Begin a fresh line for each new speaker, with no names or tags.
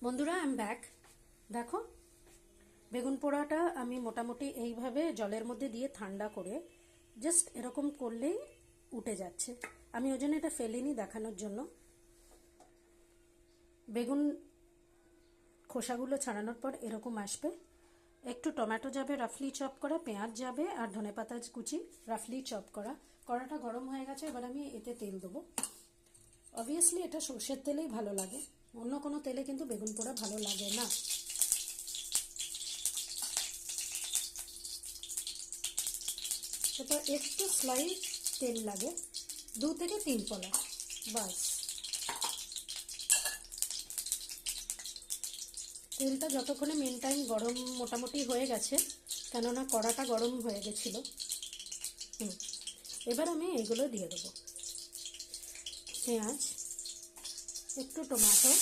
বন্ধুরা I am back. দেখো, বেগুন পোড়াটা আমি মোটামুটি এইভাবে জলের মধ্যে দিয়ে ঠান্ডা করে জাস্ট এরকম করলেই উঠে যাচ্ছে। আমি ওই জন্য এটা ফেলিনি, দেখানোর জন্য। বেগুন খোসাগুলো ছাড়ানোর পর এরকম আসবে। একটু টমেটো যাবে রাফলি চপ করা, পেঁয়াজ যাবে, আর ধনেপাতা কুচি রাফলি চপ করা। কড়াটা গরম হয়ে গেছে, এবার আমি এতে তেল দেবো। অবভিয়াসলি এটা সর্ষের তেলেই ভালো লাগে, অন্য কোনো তেলে কিন্তু বেগুন পোড়া ভালো লাগে না। এরপর একটু স্লাইড তেল লাগে, 2 থেকে 3 পলা, বাস। তেলটা যতক্ষণে মেন টাইম গরম মোটামুটি হয়ে গেছে, কেননা কড়াটা গরম হয়ে গেছিলো। এবার আমি এগুলো দিয়ে দেবো। পেঁয়াজ, একটু টমেটো,